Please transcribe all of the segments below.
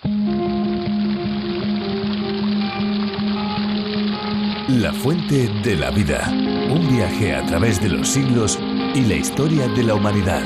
La fuente de la vida. Un viaje a través de los siglos y la historia de la humanidad.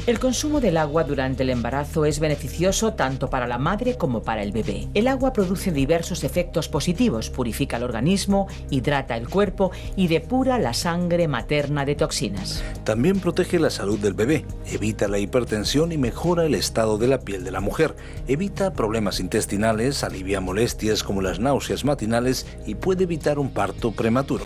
El consumo del agua durante el embarazo es beneficioso tanto para la madre como para el bebé. El agua produce diversos efectos positivos, purifica el organismo, hidrata el cuerpo y depura la sangre materna de toxinas. También protege la salud del bebé, evita la hipertensión y mejora el estado de la piel de la mujer, evita problemas intestinales, alivia molestias como las náuseas matinales y puede evitar un parto prematuro.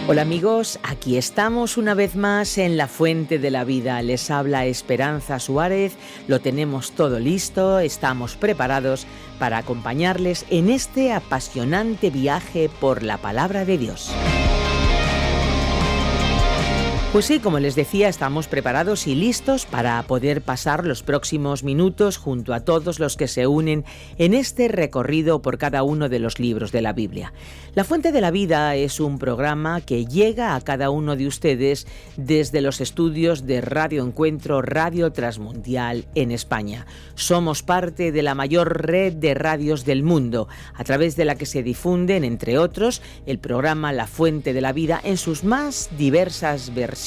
Hola amigos, aquí estamos una vez más en La Fuente de la Vida. Les habla Esperanza Suárez, lo tenemos todo listo, estamos preparados para acompañarles en este apasionante viaje por la Palabra de Dios. Pues sí, como les decía, estamos preparados y listos para poder pasar los próximos minutos junto a todos los que se unen en este recorrido por cada uno de los libros de la Biblia. La Fuente de la Vida es un programa que llega a cada uno de ustedes desde los estudios de Radio Encuentro, Radio Transmundial en España. Somos parte de la mayor red de radios del mundo, a través de la que se difunden, entre otros, el programa La Fuente de la Vida en sus más diversas versiones,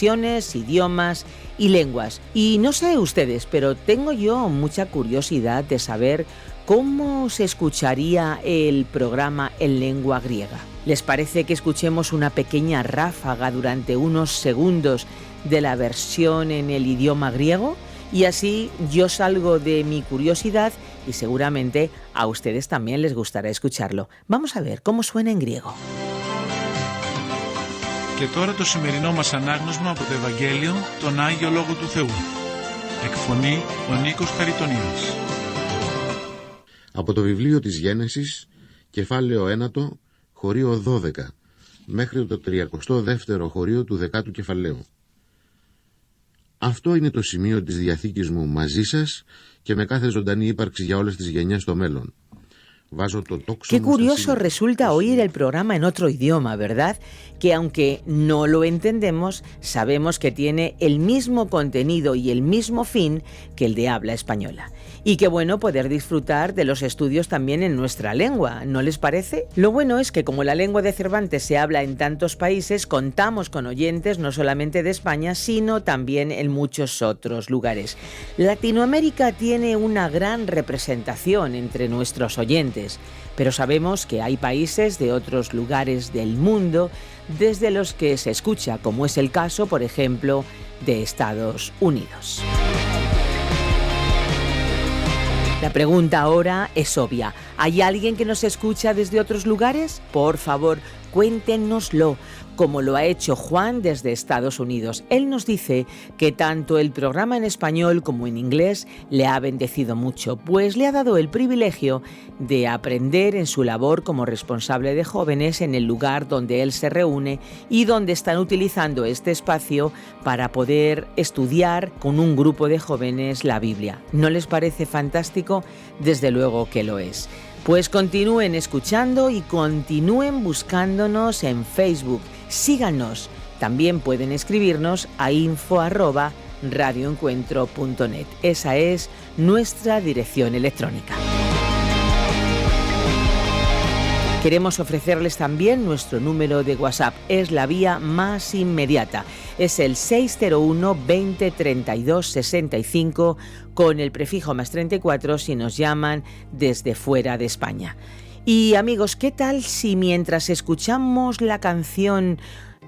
idiomas y lenguas. Y no sé ustedes, pero tengo yo mucha curiosidad de saber cómo se escucharía el programa en lengua griega. ¿Les parece que escuchemos una pequeña ráfaga durante unos segundos de la versión en el idioma griego? Y así yo salgo de mi curiosidad y seguramente a ustedes también les gustará escucharlo. Vamos a ver cómo suena en griego. Και τώρα το σημερινό μας ανάγνωσμα από το Ευαγγέλιο, τον Άγιο Λόγο του Θεού. Εκφωνεί ο Νίκος Χαριτονίδης. Από το βιβλίο της Γένεσης, κεφάλαιο 1, χωρίο 12, μέχρι το 32ο χωρίο του 10ου κεφαλαίου. Αυτό είναι το σημείο της Διαθήκης μου μαζί σας και με κάθε ζωντανή ύπαρξη για όλες τις γενιές στο μέλλον. Qué curioso resulta oír el programa en otro idioma, ¿verdad? Que aunque no lo entendemos, sabemos que tiene el mismo contenido y el mismo fin que el de habla española. Y qué bueno poder disfrutar de los estudios también en nuestra lengua, ¿no les parece? Lo bueno es que como la lengua de Cervantes se habla en tantos países, contamos con oyentes no solamente de España, sino también en muchos otros lugares. Latinoamérica tiene una gran representación entre nuestros oyentes, pero sabemos que hay países de otros lugares del mundo desde los que se escucha, como es el caso, por ejemplo, de Estados Unidos. La pregunta ahora es obvia. ¿Hay alguien que nos escucha desde otros lugares? Por favor, cuéntenoslo, como lo ha hecho Juan desde Estados Unidos. Él nos dice que tanto el programa en español como en inglés le ha bendecido mucho, pues le ha dado el privilegio de aprender en su labor como responsable de jóvenes en el lugar donde él se reúne y donde están utilizando este espacio para poder estudiar con un grupo de jóvenes la Biblia. ¿No les parece fantástico? Desde luego que lo es. Pues continúen escuchando y continúen buscándonos en Facebook. Síganos. También pueden escribirnos a info@radioencuentro.net. Esa es nuestra dirección electrónica. Queremos ofrecerles también nuestro número de WhatsApp. Es la vía más inmediata. Es el 601 20 32 65 con el prefijo más 34 si nos llaman desde fuera de España. Y amigos, ¿qué tal si mientras escuchamos la canción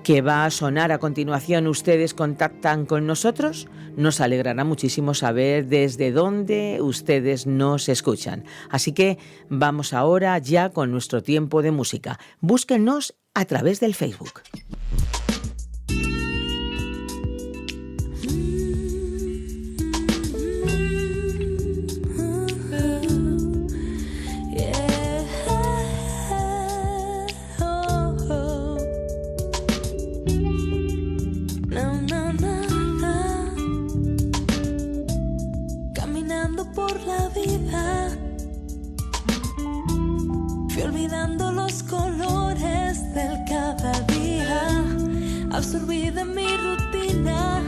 que va a sonar a continuación ustedes contactan con nosotros? Nos alegrará muchísimo saber desde dónde ustedes nos escuchan. Así que vamos ahora ya con nuestro tiempo de música. Búsquennos a través del Facebook. por la vida. Fui olvidando los colores del cada día, absorbida en mi rutina.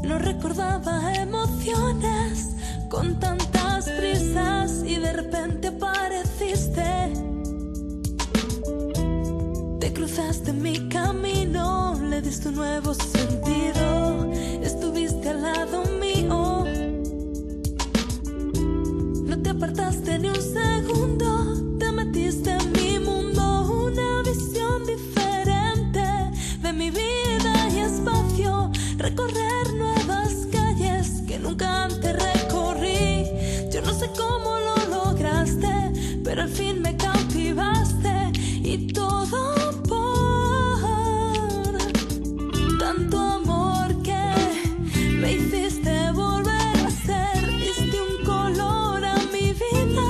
No recordaba emociones con tantas prisas y de repente apareciste. Te cruzaste en mi camino, le diste un nuevo sentido, estuviste al lado mío. No te apartaste ni un segundo, te metiste en mi mundo, una visión diferente de mi vida y espacio, recorrer nuevas calles que nunca antes recorrí. Yo no sé cómo lo lograste, pero al fin me cautivaste y todo por tanto amor que me hiciste volver a ser. Diste un color a mi vida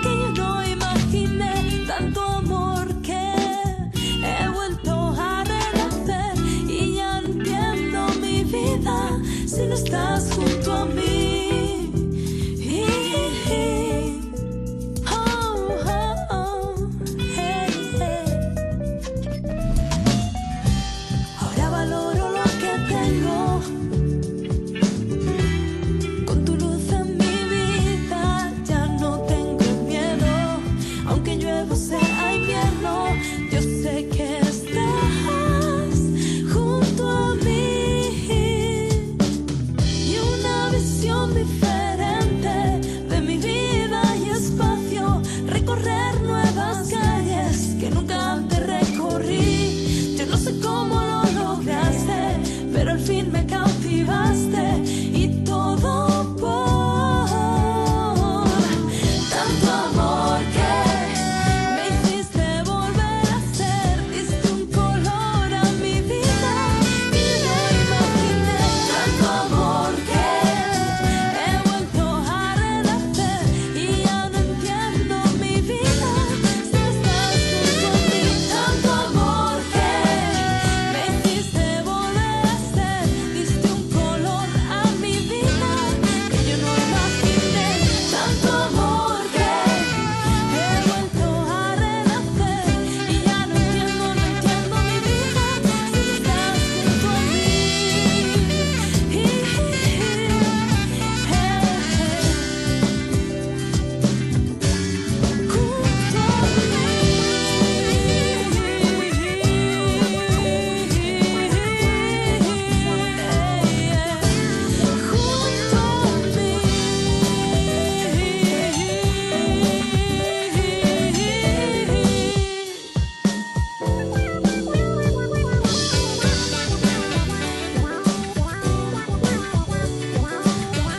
que yo no imaginé, tanto amor que he vuelto a renacer y ya no entiendo mi vida si no estás junto a mí. Ahora valoro lo que tengo, con tu luz en mi vida ya no tengo miedo, aunque llueva o sea invierno, yo sé que estás junto a mí. Y una visión diferente de mi vida y espacio, recorrer nuevas calles que nunca antes recorrí. Yo no sé cómo lo lograste, pero al fin me cautivaste y todo por tanto amor que me hiciste volver a ser. Diste un color a mi vida que no imaginé, tanto amor que he vuelto a renacer y ya no entiendo mi vida si estás junto a mí. Tanto amor que me hiciste volver a ser. Diste un color a mi vida que yo no imaginé, tanto amor que he vuelto a renacer y ya no entiendo mi vida si estás junto a mí.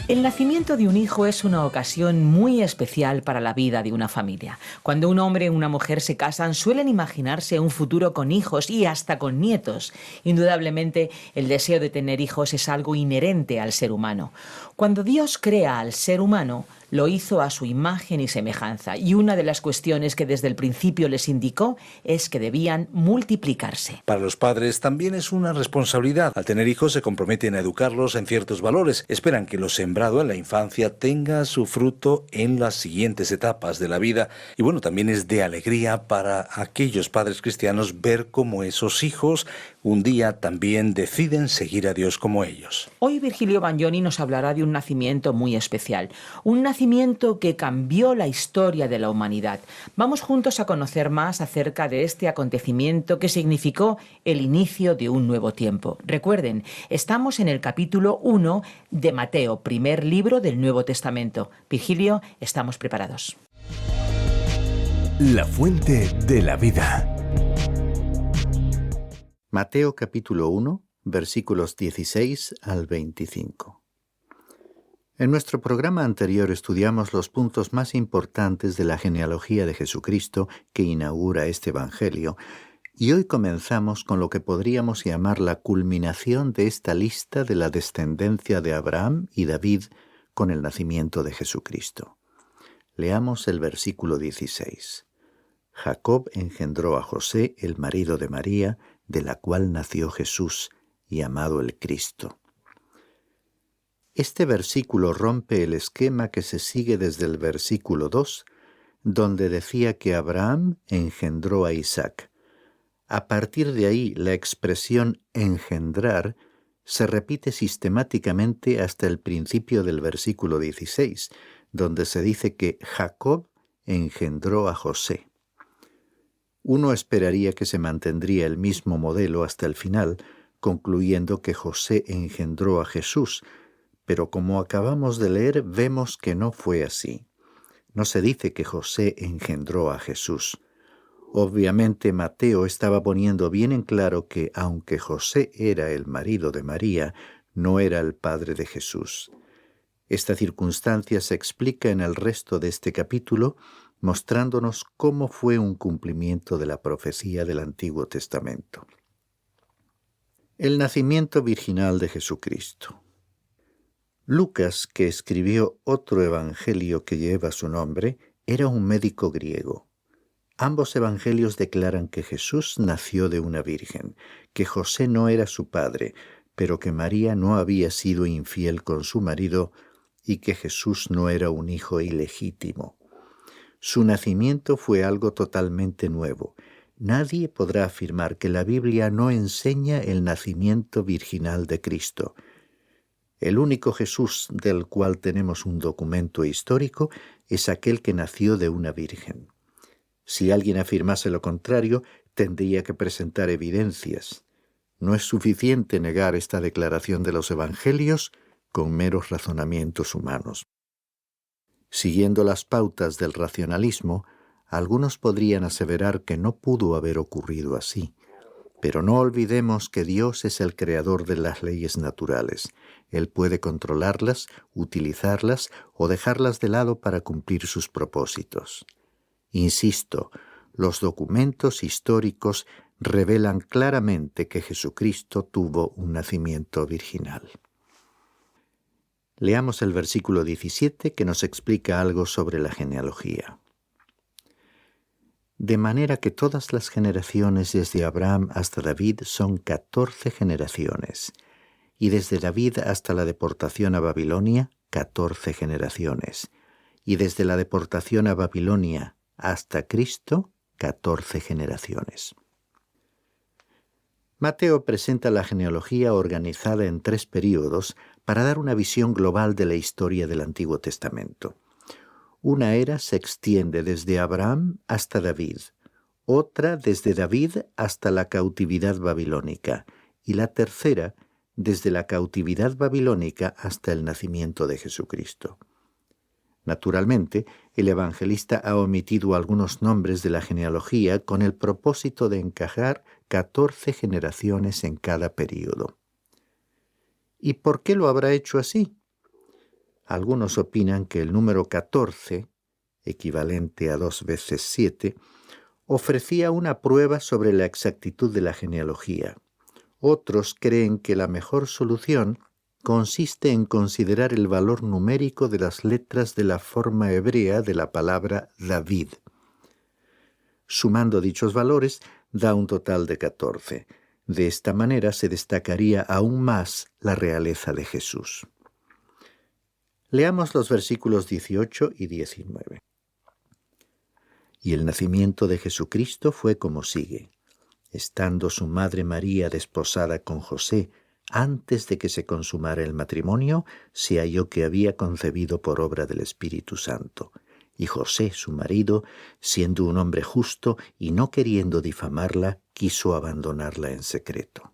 El nacimiento de un hijo es una ocasión muy especial para la vida de una familia. Cuando un hombre y una mujer se casan, suelen imaginarse un futuro con hijos y hasta con nietos. Indudablemente, el deseo de tener hijos es algo inherente al ser humano. Cuando Dios crea al ser humano, lo hizo a su imagen y semejanza, y una de las cuestiones que desde el principio les indicó es que debían multiplicarse. Para los padres también es una responsabilidad. Al tener hijos se comprometen a educarlos en ciertos valores. Esperan que lo sembrado en la infancia tenga su fruto en las siguientes etapas de la vida. Y bueno, también es de alegría para aquellos padres cristianos ver cómo esos hijos un día también deciden seguir a Dios como ellos. Hoy Virgilio Bagnoni nos hablará de un nacimiento muy especial, un nacimiento que cambió la historia de la humanidad. Vamos juntos a conocer más acerca de este acontecimiento que significó el inicio de un nuevo tiempo. Recuerden, estamos en el capítulo 1 de Mateo, primer libro del Nuevo Testamento. Virgilio, estamos preparados. La fuente de la vida. Mateo capítulo 1, versículos 16 al 25. En nuestro programa anterior estudiamos los puntos más importantes de la genealogía de Jesucristo que inaugura este Evangelio, Y hoy comenzamos con lo que podríamos llamar la culminación de esta lista de la descendencia de Abraham y David con el nacimiento de Jesucristo. Leamos el versículo 16. Jacob engendró a José, el marido de María, de la cual nació Jesús, llamado el Cristo. Este versículo rompe el esquema que se sigue desde el versículo 2, donde decía que Abraham engendró a Isaac. A partir de ahí, la expresión engendrar se repite sistemáticamente hasta el principio del versículo 16, donde se dice que Jacob engendró a José. Uno esperaría que se mantendría el mismo modelo hasta el final, concluyendo que José engendró a Jesús, pero como acabamos de leer, vemos que no fue así. No se dice que José engendró a Jesús. Obviamente Mateo estaba poniendo bien en claro que, aunque José era el marido de María, no era el padre de Jesús. Esta circunstancia se explica en el resto de este capítulo, mostrándonos cómo fue un cumplimiento de la profecía del Antiguo Testamento. El nacimiento virginal de Jesucristo. Lucas, que escribió otro evangelio que lleva su nombre, era un médico griego. Ambos evangelios declaran que Jesús nació de una virgen, que José no era su padre, pero que María no había sido infiel con su marido y que Jesús no era un hijo ilegítimo. Su nacimiento fue algo totalmente nuevo. Nadie podrá afirmar que la Biblia no enseña el nacimiento virginal de Cristo. El único Jesús del cual tenemos un documento histórico es aquel que nació de una virgen. Si alguien afirmase lo contrario, tendría que presentar evidencias. No es suficiente negar esta declaración de los evangelios con meros razonamientos humanos. Siguiendo las pautas del racionalismo, algunos podrían aseverar que no pudo haber ocurrido así. Pero no olvidemos que Dios es el creador de las leyes naturales. Él puede controlarlas, utilizarlas o dejarlas de lado para cumplir sus propósitos. Insisto, los documentos históricos revelan claramente que Jesucristo tuvo un nacimiento virginal. Leamos el versículo 17 que nos explica algo sobre la genealogía. De manera que todas las generaciones desde Abraham hasta David son 14 generaciones, y desde David hasta la deportación a Babilonia, 14 generaciones, y desde la deportación a Babilonia hasta Cristo, 14 generaciones. Mateo presenta la genealogía organizada en 3 períodos para dar una visión global de la historia del Antiguo Testamento. Una era se extiende desde Abraham hasta David, otra desde David hasta la cautividad babilónica, y la tercera desde la cautividad babilónica hasta el nacimiento de Jesucristo. Naturalmente, el evangelista ha omitido algunos nombres de la genealogía con el propósito de encajar 14 generaciones en cada período. ¿Y por qué lo habrá hecho así? Algunos opinan que el número 14, equivalente a 2 veces 7, ofrecía una prueba sobre la exactitud de la genealogía. Otros creen que la mejor solución consiste en considerar el valor numérico de las letras de la forma hebrea de la palabra David. Sumando dichos valores, da un total de 14. De esta manera se destacaría aún más la realeza de Jesús. Leamos los versículos 18 y 19. Y el nacimiento de Jesucristo fue como sigue. Estando su madre María desposada con José, antes de que se consumara el matrimonio, se halló que había concebido por obra del Espíritu Santo. Y José, su marido, siendo un hombre justo y no queriendo difamarla, quiso abandonarla en secreto.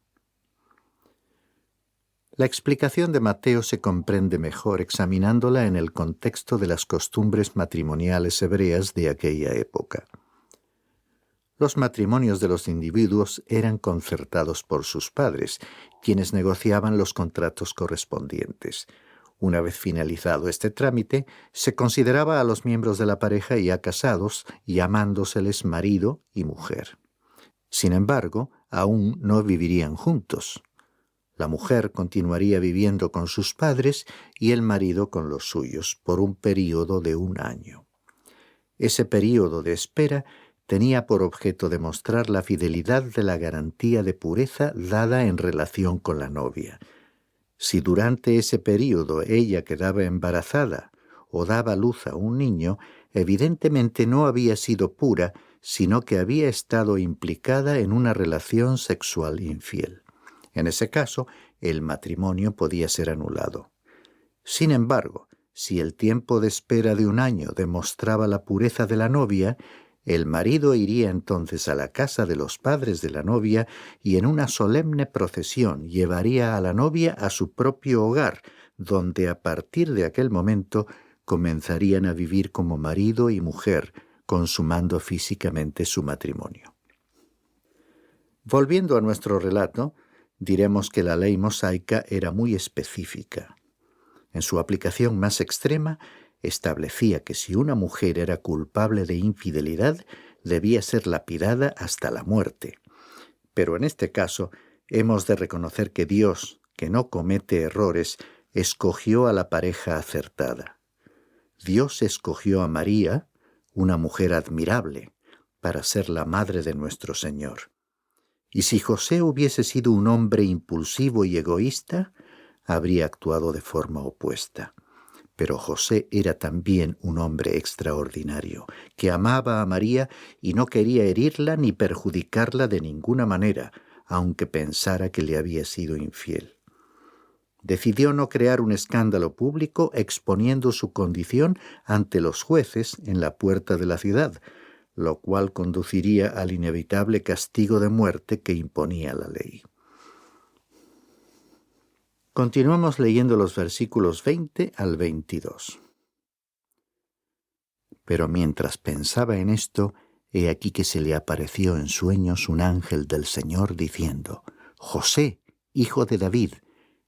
La explicación de Mateo se comprende mejor examinándola en el contexto de las costumbres matrimoniales hebreas de aquella época. Los matrimonios de los individuos eran concertados por sus padres, quienes negociaban los contratos correspondientes. Una vez finalizado este trámite, se consideraba a los miembros de la pareja ya casados, llamándoseles marido y mujer. Sin embargo, aún no vivirían juntos. La mujer continuaría viviendo con sus padres y el marido con los suyos por un período de 1 año. Ese período de espera tenía por objeto demostrar la fidelidad de la garantía de pureza dada en relación con la novia. Si durante ese período ella quedaba embarazada o daba luz a un niño, evidentemente no había sido pura, sino que había estado implicada en una relación sexual infiel. En ese caso, el matrimonio podía ser anulado. Sin embargo, si el tiempo de espera de 1 año demostraba la pureza de la novia, el marido iría entonces a la casa de los padres de la novia y en una solemne procesión llevaría a la novia a su propio hogar, donde a partir de aquel momento comenzarían a vivir como marido y mujer, consumando físicamente su matrimonio. Volviendo a nuestro relato, diremos que la ley mosaica era muy específica. En su aplicación más extrema, establecía que si una mujer era culpable de infidelidad, debía ser lapidada hasta la muerte. Pero en este caso, hemos de reconocer que Dios, que no comete errores, escogió a la pareja acertada. Dios escogió a María, una mujer admirable, para ser la madre de nuestro Señor. Y si José hubiese sido un hombre impulsivo y egoísta, habría actuado de forma opuesta. Pero José era también un hombre extraordinario, que amaba a María y no quería herirla ni perjudicarla de ninguna manera, aunque pensara que le había sido infiel. Decidió no crear un escándalo público exponiendo su condición ante los jueces en la puerta de la ciudad, lo cual conduciría al inevitable castigo de muerte que imponía la ley. Continuamos leyendo los versículos 20 al 22. Pero mientras pensaba en esto, he aquí que se le apareció en sueños un ángel del Señor diciendo: José, hijo de David,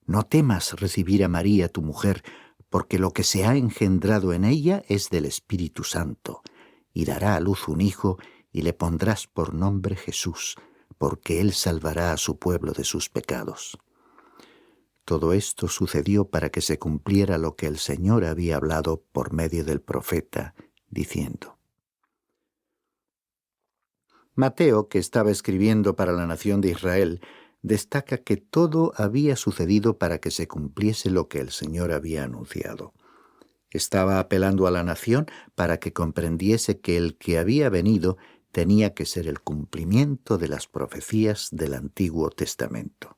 no temas recibir a María tu mujer, porque lo que se ha engendrado en ella es del Espíritu Santo, y dará a luz un hijo, y le pondrás por nombre Jesús, porque él salvará a su pueblo de sus pecados. Todo esto sucedió para que se cumpliera lo que el Señor había hablado por medio del profeta, diciendo. Mateo, que estaba escribiendo para la nación de Israel, destaca que todo había sucedido para que se cumpliese lo que el Señor había anunciado. Estaba apelando a la nación para que comprendiese que el que había venido tenía que ser el cumplimiento de las profecías del Antiguo Testamento.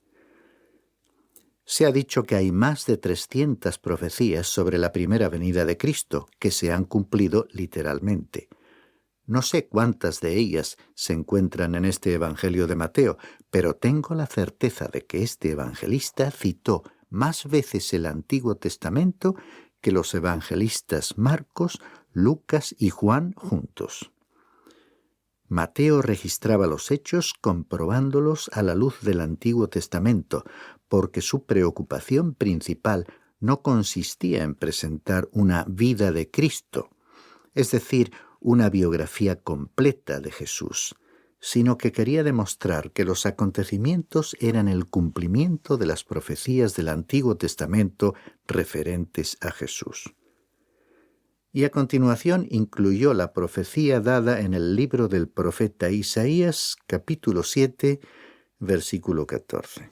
Se ha dicho que hay más de 300 profecías sobre la primera venida de Cristo que se han cumplido literalmente. No sé cuántas de ellas se encuentran en este Evangelio de Mateo, pero tengo la certeza de que este evangelista citó más veces el Antiguo Testamento que los evangelistas Marcos, Lucas y Juan juntos. Mateo registraba los hechos comprobándolos a la luz del Antiguo Testamento, porque su preocupación principal no consistía en presentar una vida de Cristo, es decir, una biografía completa de Jesús, sino que quería demostrar que los acontecimientos eran el cumplimiento de las profecías del Antiguo Testamento referentes a Jesús. Y a continuación incluyó la profecía dada en el libro del profeta Isaías, capítulo 7, versículo 14.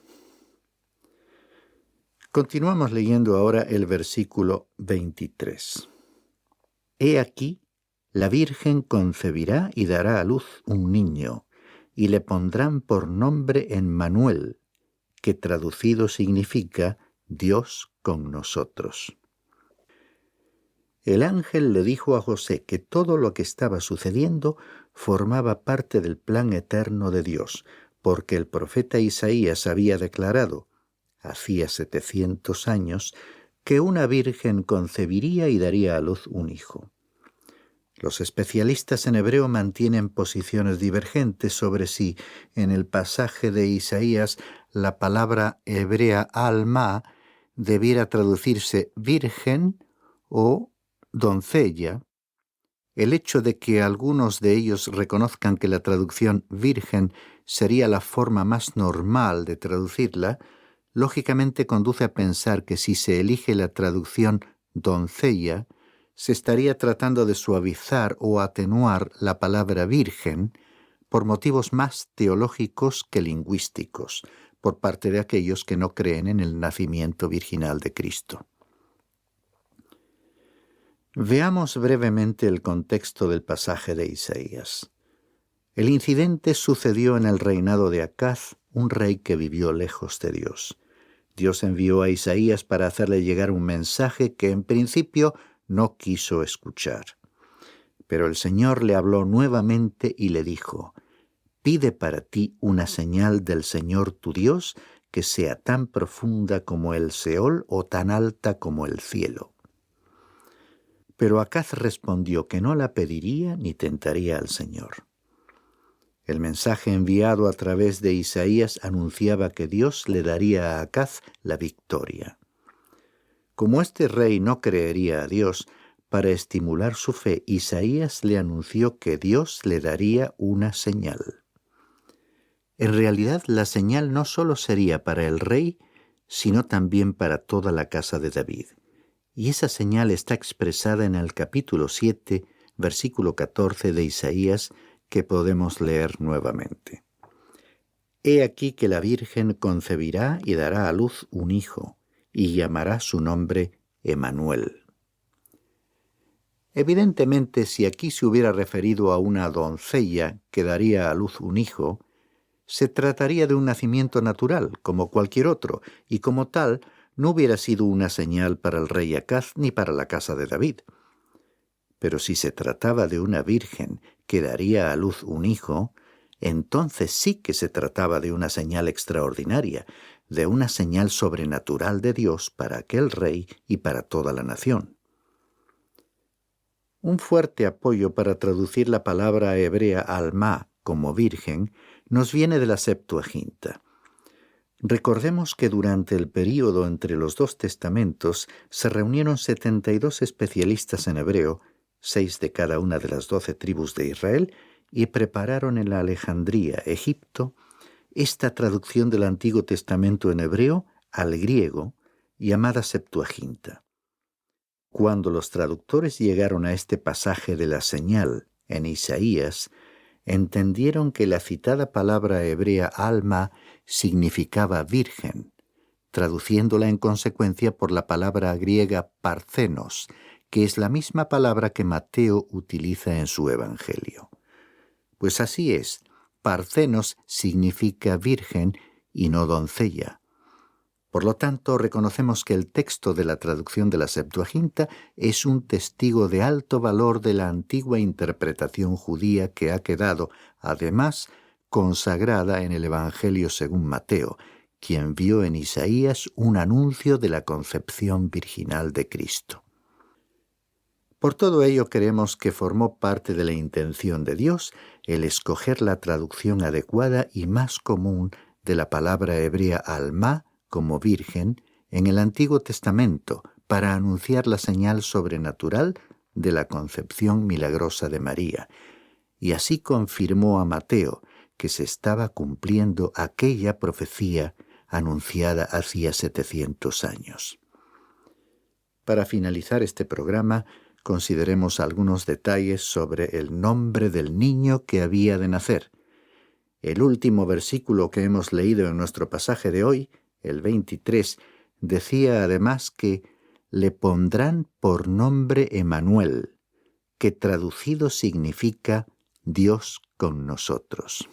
Continuamos leyendo ahora el versículo 23. He aquí, la Virgen concebirá y dará a luz un niño, y le pondrán por nombre Emmanuel, que traducido significa Dios con nosotros. El ángel le dijo a José que todo lo que estaba sucediendo formaba parte del plan eterno de Dios, porque el profeta Isaías había declarado, hacía 700 años, que una virgen concebiría y daría a luz un hijo. Los especialistas en hebreo mantienen posiciones divergentes sobre si en el pasaje de Isaías la palabra hebrea alma debiera traducirse virgen o doncella, El hecho de que algunos de ellos reconozcan que la traducción virgen sería la forma más normal de traducirla, lógicamente conduce a pensar que si se elige la traducción doncella, se estaría tratando de suavizar o atenuar la palabra virgen por motivos más teológicos que lingüísticos, por parte de aquellos que no creen en el nacimiento virginal de Cristo. Veamos brevemente el contexto del pasaje de Isaías. El incidente sucedió en el reinado de Acaz, un rey que vivió lejos de Dios. Dios envió a Isaías para hacerle llegar un mensaje que en principio no quiso escuchar. Pero el Señor le habló nuevamente y le dijo: «Pide para ti una señal del Señor tu Dios que sea tan profunda como el Seol o tan alta como el cielo». Pero Acaz respondió que no la pediría ni tentaría al Señor. El mensaje enviado a través de Isaías anunciaba que Dios le daría a Acaz la victoria. Como este rey no creería a Dios, para estimular su fe, Isaías le anunció que Dios le daría una señal. En realidad, la señal no solo sería para el rey, sino también para toda la casa de David. Y esa señal está expresada en el capítulo 7, versículo 14 de Isaías, que podemos leer nuevamente. «He aquí que la Virgen concebirá y dará a luz un hijo, y llamará su nombre Emanuel». Evidentemente, si aquí se hubiera referido a una doncella que daría a luz un hijo, se trataría de un nacimiento natural, como cualquier otro, y como tal, no hubiera sido una señal para el rey Acaz ni para la casa de David. Pero si se trataba de una virgen que daría a luz un hijo, entonces sí que se trataba de una señal extraordinaria, de una señal sobrenatural de Dios para aquel rey y para toda la nación. Un fuerte apoyo para traducir la palabra hebrea alma como virgen nos viene de la Septuaginta. Recordemos que durante el período entre los dos testamentos se reunieron 72 especialistas en hebreo, 6 de cada una de las 12 tribus de Israel, y prepararon en Alejandría, Egipto, esta traducción del Antiguo Testamento en hebreo al griego, llamada Septuaginta. Cuando los traductores llegaron a este pasaje de la señal en Isaías, entendieron que la citada palabra hebrea alma significaba virgen, traduciéndola en consecuencia por la palabra griega parthenos, que es la misma palabra que Mateo utiliza en su Evangelio. Pues así es, parthenos significa virgen y no doncella. Por lo tanto, reconocemos que el texto de la traducción de la Septuaginta es un testigo de alto valor de la antigua interpretación judía que ha quedado, además, consagrada en el Evangelio según Mateo, quien vio en Isaías un anuncio de la concepción virginal de Cristo. Por todo ello creemos que formó parte de la intención de Dios el escoger la traducción adecuada y más común de la palabra hebrea alma como virgen en el Antiguo Testamento para anunciar la señal sobrenatural de la concepción milagrosa de María, y así confirmó a Mateo que se estaba cumpliendo aquella profecía anunciada hacía 700 años. Para finalizar este programa, consideremos algunos detalles sobre el nombre del niño que había de nacer. El último versículo que hemos leído en nuestro pasaje de hoy, el 23, decía además que le pondrán por nombre Emanuel, que traducido significa Dios con nosotros.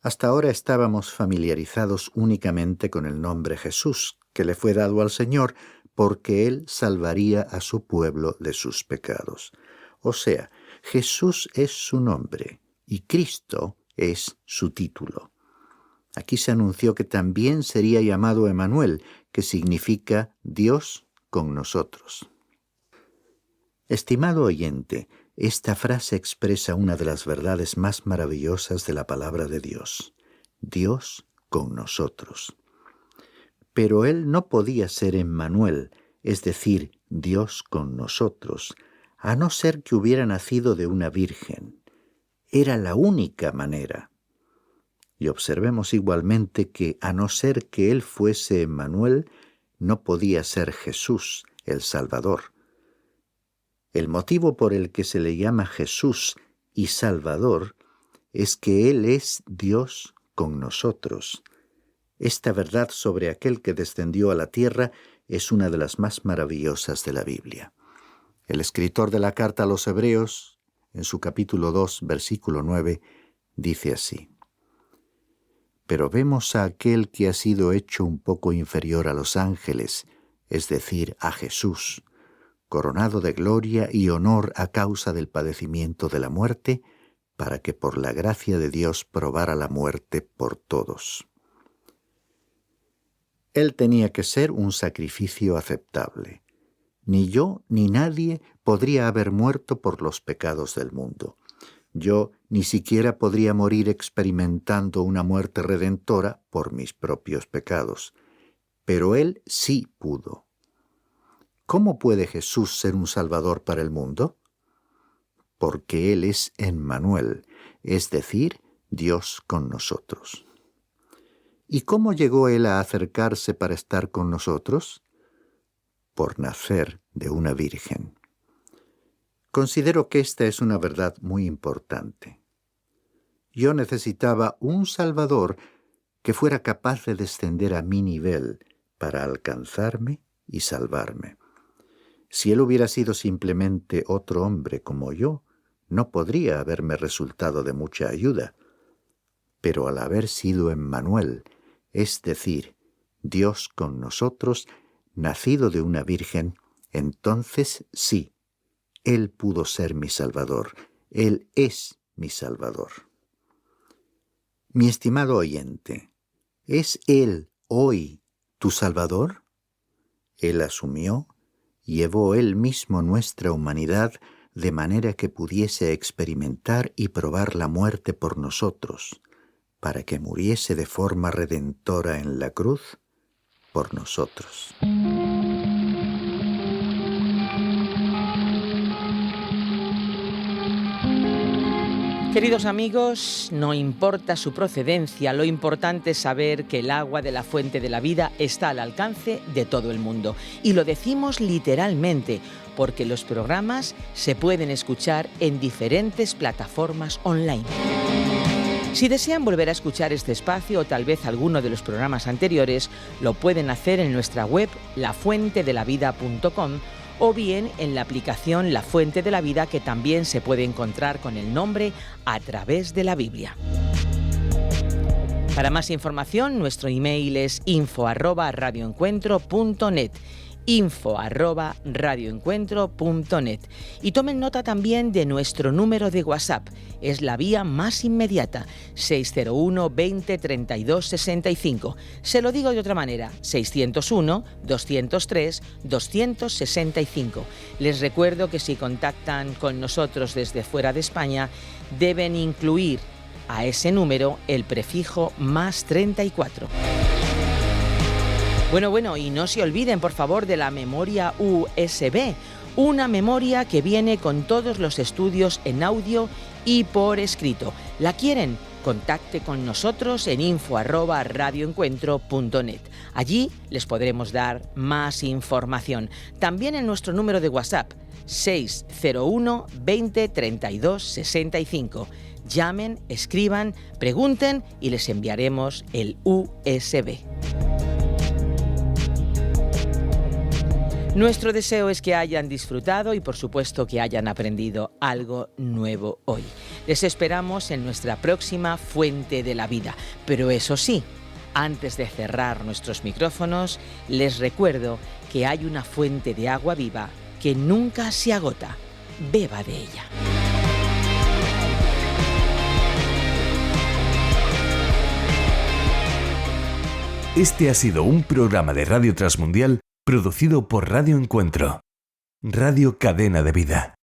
Hasta ahora estábamos familiarizados únicamente con el nombre Jesús, que le fue dado al Señor porque Él salvaría a su pueblo de sus pecados. O sea, Jesús es su nombre y Cristo es su título. Aquí se anunció que también sería llamado Emanuel, que significa Dios con nosotros. Estimado oyente, esta frase expresa una de las verdades más maravillosas de la palabra de Dios: Dios con nosotros. Pero Él no podía ser Emmanuel, es decir, Dios con nosotros, a no ser que hubiera nacido de una virgen. Era la única manera. Y observemos igualmente que, a no ser que él fuese Emmanuel, no podía ser Jesús, el Salvador. El motivo por el que se le llama Jesús y Salvador es que Él es Dios con nosotros. Esta verdad sobre aquel que descendió a la tierra es una de las más maravillosas de la Biblia. El escritor de la carta a los Hebreos, en su capítulo 2, versículo 9, dice así: Pero vemos a aquel que ha sido hecho un poco inferior a los ángeles, es decir, a Jesús, coronado de gloria y honor a causa del padecimiento de la muerte, para que por la gracia de Dios probara la muerte por todos. Él tenía que ser un sacrificio aceptable. Ni yo ni nadie podría haber muerto por los pecados del mundo. Yo ni siquiera podría morir experimentando una muerte redentora por mis propios pecados. Pero Él sí pudo. ¿Cómo puede Jesús ser un Salvador para el mundo? Porque Él es Emmanuel, es decir, Dios con nosotros. ¿Y cómo llegó Él a acercarse para estar con nosotros? Por nacer de una virgen. Considero que esta es una verdad muy importante. Yo necesitaba un Salvador que fuera capaz de descender a mi nivel para alcanzarme y salvarme. Si Él hubiera sido simplemente otro hombre como yo, no podría haberme resultado de mucha ayuda. Pero al haber sido Emmanuel, es decir, Dios con nosotros, nacido de una virgen, entonces sí, Él pudo ser mi Salvador. Él es mi Salvador. Mi estimado oyente, ¿es Él hoy tu Salvador? Él asumió, llevó Él mismo nuestra humanidad de manera que pudiese experimentar y probar la muerte por nosotros, para que muriese de forma redentora en la cruz por nosotros. Queridos amigos, no importa su procedencia, lo importante es saber que el agua de la fuente de la vida está al alcance de todo el mundo. Y lo decimos literalmente, porque los programas se pueden escuchar en diferentes plataformas online. Si desean volver a escuchar este espacio o tal vez alguno de los programas anteriores, lo pueden hacer en nuestra web lafuentedelavida.com o bien en la aplicación La Fuente de la Vida, que también se puede encontrar con el nombre A Través de la Biblia. Para más información, nuestro email es info@radioencuentro.net, info@radioencuentro.net. Y tomen nota también de nuestro número de WhatsApp. Es la vía más inmediata, 601 20 32 65. Se lo digo de otra manera, 601 203 265. Les recuerdo que si contactan con nosotros desde fuera de España, deben incluir a ese número el prefijo más 34. Bueno, y no se olviden, por favor, de la memoria USB, una memoria que viene con todos los estudios en audio y por escrito. ¿La quieren? Contacte con nosotros en info@radioencuentro.net. Allí les podremos dar más información. También en nuestro número de WhatsApp, 601 20 32 65. Llamen, escriban, pregunten y les enviaremos el USB. Nuestro deseo es que hayan disfrutado y por supuesto que hayan aprendido algo nuevo hoy. Les esperamos en nuestra próxima Fuente de la Vida. Pero eso sí, antes de cerrar nuestros micrófonos, les recuerdo que hay una fuente de agua viva que nunca se agota. Beba de ella. Este ha sido un programa de Radio Transmundial producido por Radio Encuentro, Radio Cadena de Vida.